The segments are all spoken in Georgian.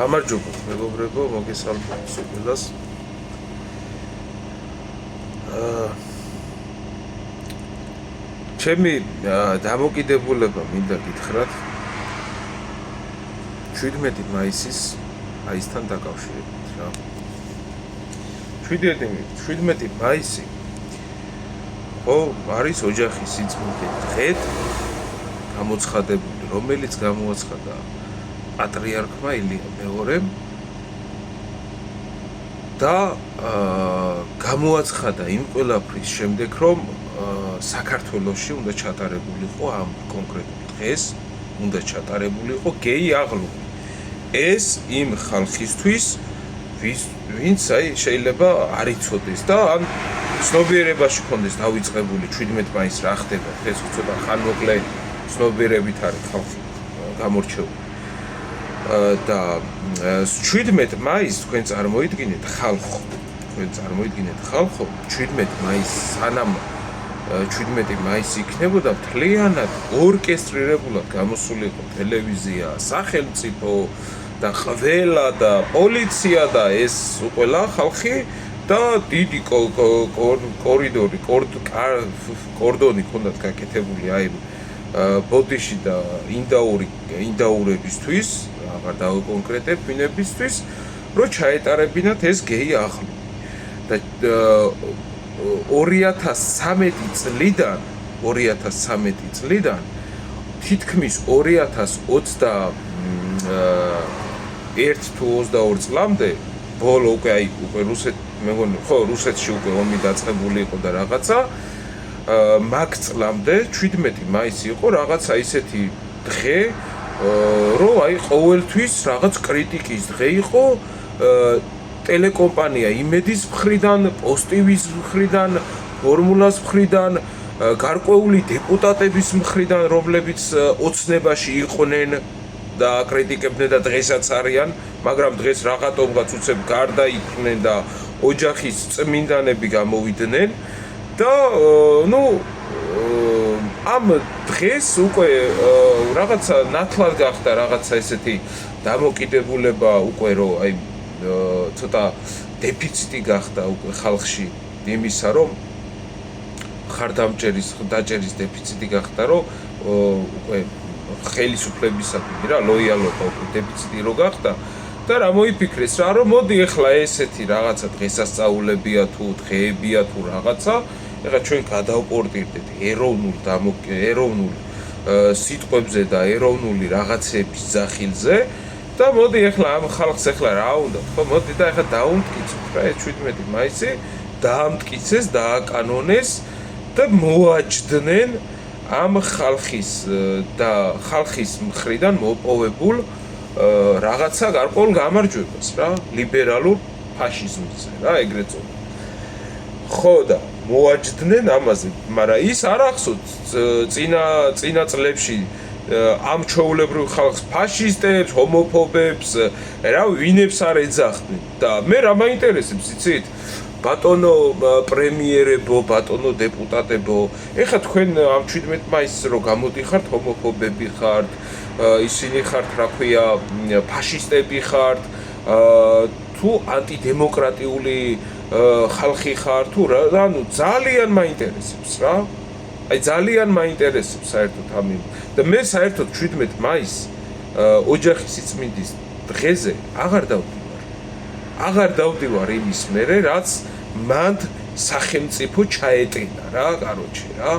გამარჯობა მეგობრებო, მოგესალმებით ყველას. ჩემი დამოკიდებულება მინდა გითხრათ 17 მაისის აისთან დაკავშირებით რა. 17 მაისი ხო არის ოჯახის სიწმინდე დღედ გამოცხადებული, რომელიც გამოაცხადა პატრიარქმა ილია მეორემ და გამოაცხადა იმ ყველაფრის შემდეგ, რომ საქართველოში უნდა ჩატარებულიყო ამ კონკრეტულ დღეს უნდა ჩატარებულიყო გეი აღლუმი. ეს იმ ხალხისთვის, ვინც შეიძლება არ იცოდეს და ან ცნობიერებაში ქონდეს დავიწყებული 17 მაისს რა ხდება, ეს ცოტა ხანმოკლე ცნობიერებით არის ხალხი გამორჩეული. და 17 მაისს თქვენ წარმოიდგინეთ ხალხო, 17 მაისს სანამ 17 მაისი იქნებოდა მთლიანად ორკესტრირებულად გამოსულიყო ტელევიზია, სახელმწიფო და ყველა და პოლიცია და ეს ყველა ხალხი და დიდი კორდონი ჰქონდათ გაკეთებული აი ბოდიში და ინდაურებისთვის, აღარ დავიკონკრეტებ ვინებისთვის, რომ ჩაეტარებინათ ეს გეი აღლუმი. და 2013 წლიდან თითქმის 2021 თუ 22 წლამდე ბოლო უკვე რუსეთში უკვე ომი დაწყებული იყო და რაღაცა მაგ წლამდე 17 მაისი იყო რაღაცა ისეთი დღე, რომ აი ყოველთვის რაღაც კრიტიკის დღე იყო ტელეკომპანია იმედის მხრიდან, პოსტივის მხრიდან, ფორმულას მხრიდან, გარკვეული დეპუტატების მხრიდან, რომლებიც ოცნებაში იყვნენ და აკრიტიკებდნენ და დღესაც არიან, მაგრამ დღეს რაღაცომღაც უცებ გარდაიქმნენ და ოჯახის წმინდანები გამოვიდნენ და ამ დღეს უკვე რაღაცა ნათლად გახდა რაღაცა ესეთი დამოკიდებულება უკვე რომ აი ცოტა დეფიციტი გახდა უკვე ხალხში იმისა, რომ ხარდამჭერის დეფიციტი გახდა, რომ უკვე ხელისუფლებისადმი რა ლოიალობა უკვე დეფიციტი რო გახდა და რა მოიფიქრეს რა, რომ მოდი ახლა ესეთი რაღაცა დღესასწაულებია თუ დღეებია თუ რაღაცა, ეხლა ჩვენ გადავპორტირდეთ ეროვნულ სიტყვებზე და ეროვნული რაღაცების ძახილზე და მოდი ახლა ამ ხალხს ახლა რა უნდა ხო, მოდი და ახლა დაუმტკიცოთ რა ეს 17 მაისი დაამტკიცეს, დააკანონეს და მოაჯდნენ ამ ხალხის და ხალხის მხრიდან მოპოვებულ რაღაცა გარკვეულ გამარჯვებას რა, ლიბერალურ ფაშიზმზე რა, ეგრეთ წოდებით. ხო და მოაჯდნენ ამაზე, მაგრამ ის არ ახსოვთ წინა წლებში ამ ჩვეულებრივ ხალხს ფაშისტებს, ჰომოფობებს, რა ვინებს არ ეძახდნენ და მე რა მაინტერესებს იცით? ბატონო პრემიერებო, ბატონო დეპუტატებო, ეხლა თქვენ ამ 17 მაისს რო გამოდიხართ, ჰომოფობები ხართ, ისინი ხართ, რა ქვია, ფაშისტები ხართ, თუ ანტიდემოკრატიული ხალხი ხარ თუ რა, ანუ ძალიან მაინტერესებს რა. აი ძალიან მაინტერესებს საერთოდ ამი. და მე საერთოდ 17 მაისს ოჯახის სიწმინდის დღეზე აღარ დავდივარ იმის მერე, რაც მანდ სახელმწიფო ჩაეტინა რა, კაროჩე რა.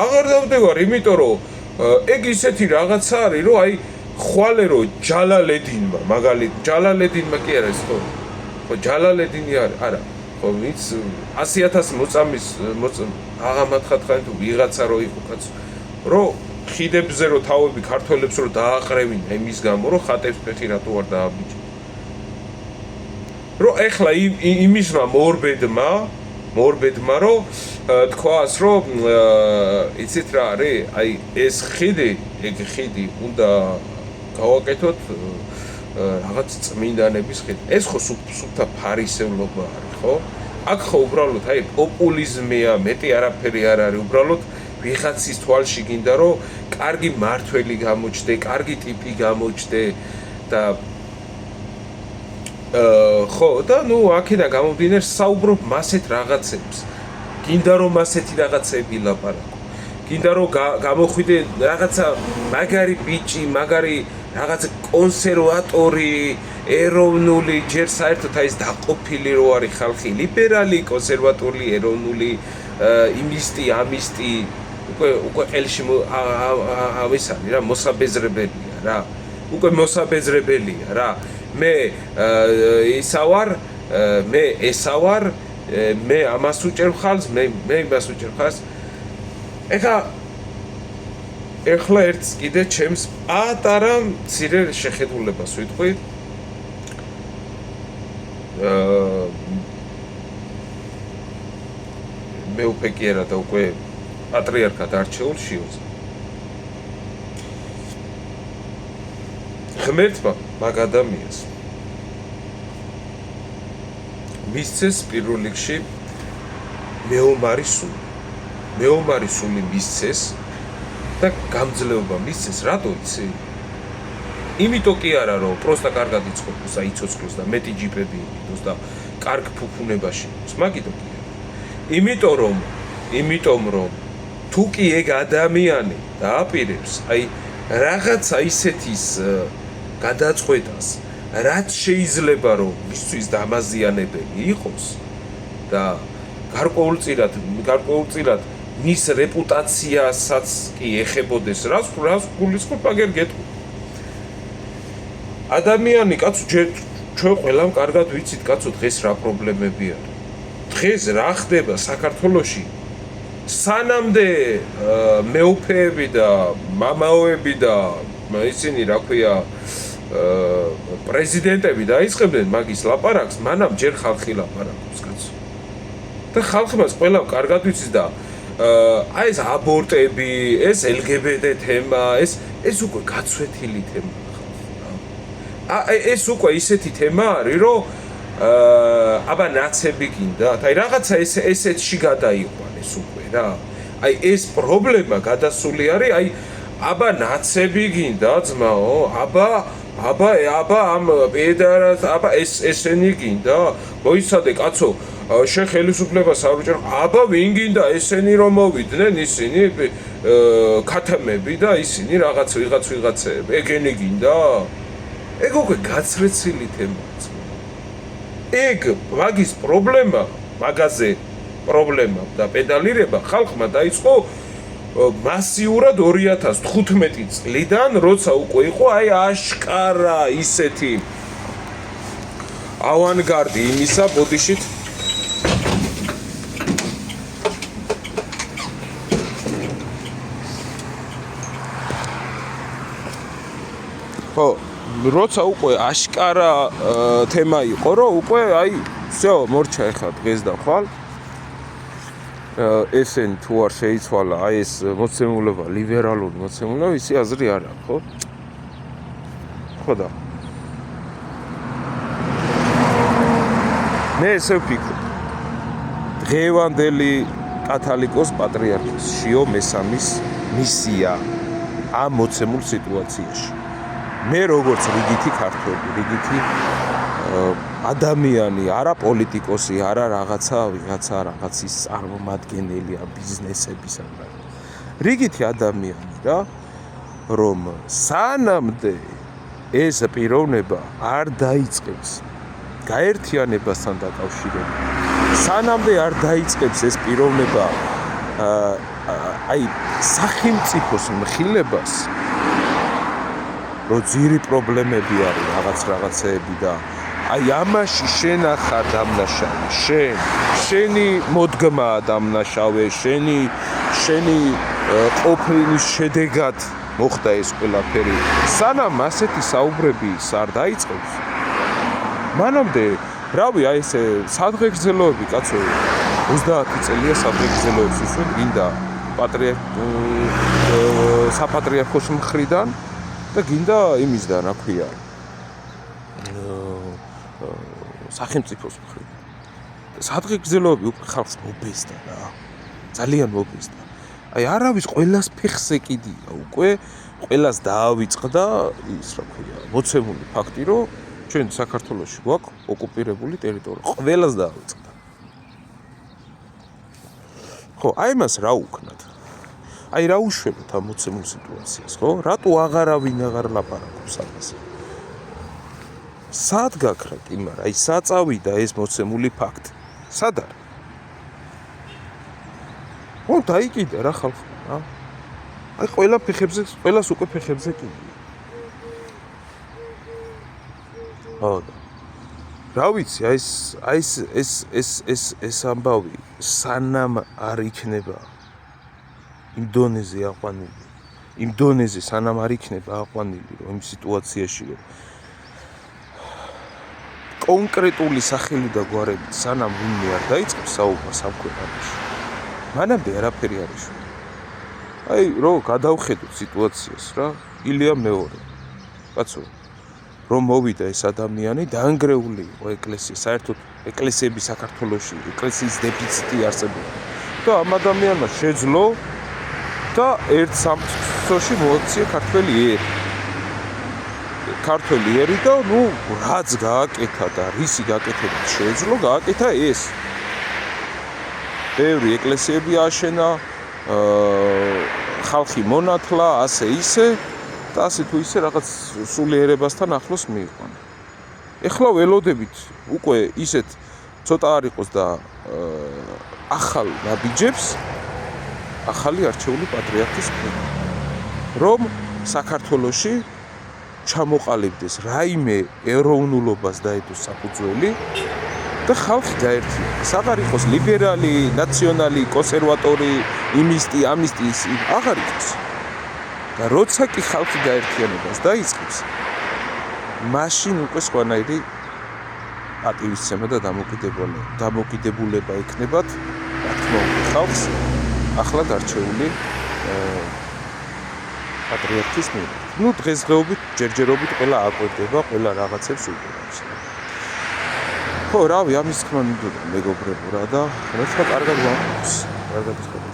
აღარ დავდივარ, იმიტომ რომ ეგ ისეთი რაღაცა არის, რომ აი ხვალე რომ ჯალალედინმა, მაგალითად, ჯალალედინმა კი არა ეს ხო? ხო ჯალალედინი არა. ხო ვინც 100,000 მოწამის აღამათხათხანი თუ ვიღაცა რო იყო კაც რო ხიდებზე რო თავები ქართველებს რო დააყრევინა იმის გამო რო ხატებს ფეხი რატო არ დააბიჯა რო ეხლა იმისმა მორბედმა რო თქვას რო იცით რა არის აი ეს ეგ ხიდი უნდა გავაკეთოთ რაღაც წმინდანების ხიდი ეს ხო სუფთა ფარისევლობა არის ხო აქ ხო უბრალოდ აი პოპულიზმია მეტი არაფერი არ არის უბრალოდ ვიღაცის თვალში გინდა რომ კარგი მართველი გამოჩნდე, კარგი ტიპი გამოჩნდე და ხო და ნუ აქედან გამომდინარე საუბრობ მასეთ რაღაცებს. გინდა რომ ასეთი რაღაცები ლაპარაკო. გინდა რომ გამოხვიდე რაღაცა მაგარი ბიჭი, მაგარი რაღაცა კონსერვატორი, ეროვნული, ჯერ საერთოდ აი ეს დაყოფილი რო არის ხალხი, ლიბერალი, კონსერვატორი, ეროვნული, იმისტი, ამისტი, უკვე ყელში ამის არის რა, მოსაბეზრებელია რა. უკვე მოსაბეზრებელია რა. მე ისავარ, მე ესავარ, მე ამას უჭერ ხალხს, მე იმას უჭერ ხალხს. ეხლა ერთს კიდე ჩემს პატარა მცირე შეხედულებას ვიტყვი. მე უკვე კი არა და უკვე პატრიარქად არჩეულ შიოზე. ღმერთმა მაგ ადამიანს მისცეს პირველ რიგში მეომარი სული მისცეს და გამძლეობა მისცეს, რატო იცი? იმიტომ კი არა რომ პროსტა კარგად იცხოვს, აი იცოცხლოს და მეტი ჯიპები იყიდოს და კარგ ფუფუნებაში იყოს, მაგიტო კი არა. იმიტომ რომ თუ კი ეგ ადამიანი დააპირებს, აი რაღაცა ისეთის გადაწყვეტას, რაც შეიძლება რომ მისთვის დამაზიანებელი იყოს და გარკვეულწილად მის რეპუტაციასაც კი ეხებოდეს, რას გულისხმობ, აგერ გეტყვი. ადამიანი, კაცო, ჩვენ ყველამ კარგად ვიცით, კაცო, დღეს რა პრობლემები არის. დღეს რა ხდება საქართველოში? სანამდე მეუფეები და მამაოები და ისინი, რა ქვია, პრეზიდენტები დაიწყებდნენ მაგის ლაპარაკს, მანამ ჯერ ხალხი ლაპარაკობს, კაცო. და ხალხმაც ყველამ კარგად ვიცის და აი ეს აბორტები, ეს LGBT თემა, ეს უკვე გაცვეთილი თემა ხალხი. ეს უკვე ისეთი თემა არის, რომ აბა ნაცები გინდათ, აი რაღაცა ესეთში გადაიყვანეს უკვე რა. აი ეს პრობლემა გადასული არის, აი აბა ნაცები გინდა ძმაო, აბა ამ პედარას, აბა ესენი გინდა, მოიცადე კაცო, შენ ხელისუფლებას არ უჭერ, აბა ვინ გინდა ესენი რომ მოვიდნენ ისინი ქათამები და ისინი ვიღაცები, ეგენი გინდა? ეგ უკვე გაცრეცილი თემაა. ეგ მაგის მაგაზე პრობლემა და პედალირება ხალხმა დაიწყო მასიურად 2015 წლიდან, როცა უკვე იყო აი აშკარა ისეთი ავანგარდი იმისა, ბოდიშით ხო, როცა უკვე აშკარა თემა იყო, რომ უკვე აი всё, მორჩა ეხლა დღეს და ხვალ ესენ თუ არ შეიცვალა აი ეს მოცემულობა, ლიბერალური მოცემულობა, ისი აზრი არ აქვს, ხო? ხო და მე ესე ვფიქრობ. დღევანდელი კათალიკოს პატრიარქოს შიო მესამის მისია ამ მოცემულ სიტუაციაში. მე როგორც რიგითი ქართველი, რიგითი ადამიანი, არა პოლიტიკოსი, არა რაღაცის წარმომადგენელი ბიზნესების არა. რიგითი ადამიანი რა, რომ სანამდე ეს პიროვნება არ დაიწყებს გაერთიანებასთან დაკავშირებით, სანამდე არ დაიწყებს ეს პიროვნება აი სახელმწიფოს მხილებას, რომ ძირი პრობლემები არის რაღაცეები და აი ამაში შენ ახარ დამნაშავე, შენი მოდგმაა დამნაშავე, შენი ყოფნის შედეგად მოხდა ეს ყველაფერი. სანამ ასეთი საუბრები არ დაიწყებს, მანამდე, რავი, აი ეს სადღეგრძელოები, კაცო, 30 წელია სადღეგრძელოებს ისვენ გინდა საპატრიარქოს მხრიდან და გინდა იმისდან, რა ქვია, სახელმწიფოს მხრიდან. სადღეგრძელოები უკვე ხალხს მობეზდა რა. ძალიან მობეზდა. აი არავის ყველას ფეხს ეკიდია უკვე, ყველას დაავიწყდა ის, რა ქვია, მოცემული ფაქტი, რომ ჩვენ საქართველოში გვაქვს ოკუპირებული ტერიტორია. ყველას დაავიწყდა. ხო, აი მას რა უქნათ? აი რა უშვებთ ამ მოცემულ სიტუაციას, ხო? რატო აღარავინ აღარ ლაპარაკობს ამაზე? სად გაქრა კი, მაგრამ აი საწავიდა ეს მოცემული ფაქტი. სად არის? ხო, დაიკიდე რა ხალხი, რა? აი ყველა ფეხებზე, ყველას უკვე ფეხებზე კიდია. ხო. რა ვიცი, აი ეს ამბავი სანამ არ იქნება იმ დონეზე აყვანილი. იმ დონეზე სანამ არ იქნება აყვანილი, რომ იმ სიტუაციაში რომ კონკრეტული სახელი და გვარებით სანამ ვინმე არ დაიწყებს საუბარს ამ ქვეყანაში. მანამდე არაფერი არ იშვა. აი, რომ გადავხედოთ სიტუაციას რა, ილია მეორე. კაცო, რომ მოვიდა ეს ადამიანი, დაანგრეული იყო ეკლესია, საერთოდ ეკლესიები საქართველოში, ეკლესიის დეფიციტი არსებობდა. და ამ ადამიანმა შეძლო და ერთ სამწოში მოაქცია ქართველი ერი. ქართველი ერი და ნუ რაც გააკეთა და რისი გაკეთებით შეეძლო, გააკეთა ეს. ბევრი ეკლესიები აშენა, ხალხი მონათლა, ასე ისე და ასე თუ ისე რაღაც სულიერებასთან ახლოს მიიყვანა. ეხლა ველოდებით უკვე ისეთ ცოტა არ იყოს და ახალ ნაბიჯებს ახალი არჩეული პატრიარქის მხრიდან, რომ საქართველოში ჩამოყალიბდეს რაიმე ეროვნულობას დაედოს საფუძველი და ხალხი გაერთიანდეს. აღარ იყოს ლიბერალი, ნაციონალი, კონსერვატორი, იმისტი, ამისტი, აღარ იყოს. და როცა კი ხალხი გაერთიანებას დაიწყებს, მაშინ უკვე სხვანაირი პატივისცემა და დამოკიდებულება ექნებათ, რა თქმა უნდა, ხალხს ახლა გარჩეული პატრიარქის მიერ. ნუ დღესდღეობით ჯერჯერობით ყველა აკვირდება, ყველა რაღაცებს უყურებს. ხო, რავი, ამის თქმა მინდოდა მეგობრებო რა და რა თქმა კარგად ვამბობს. კარგად ხდება.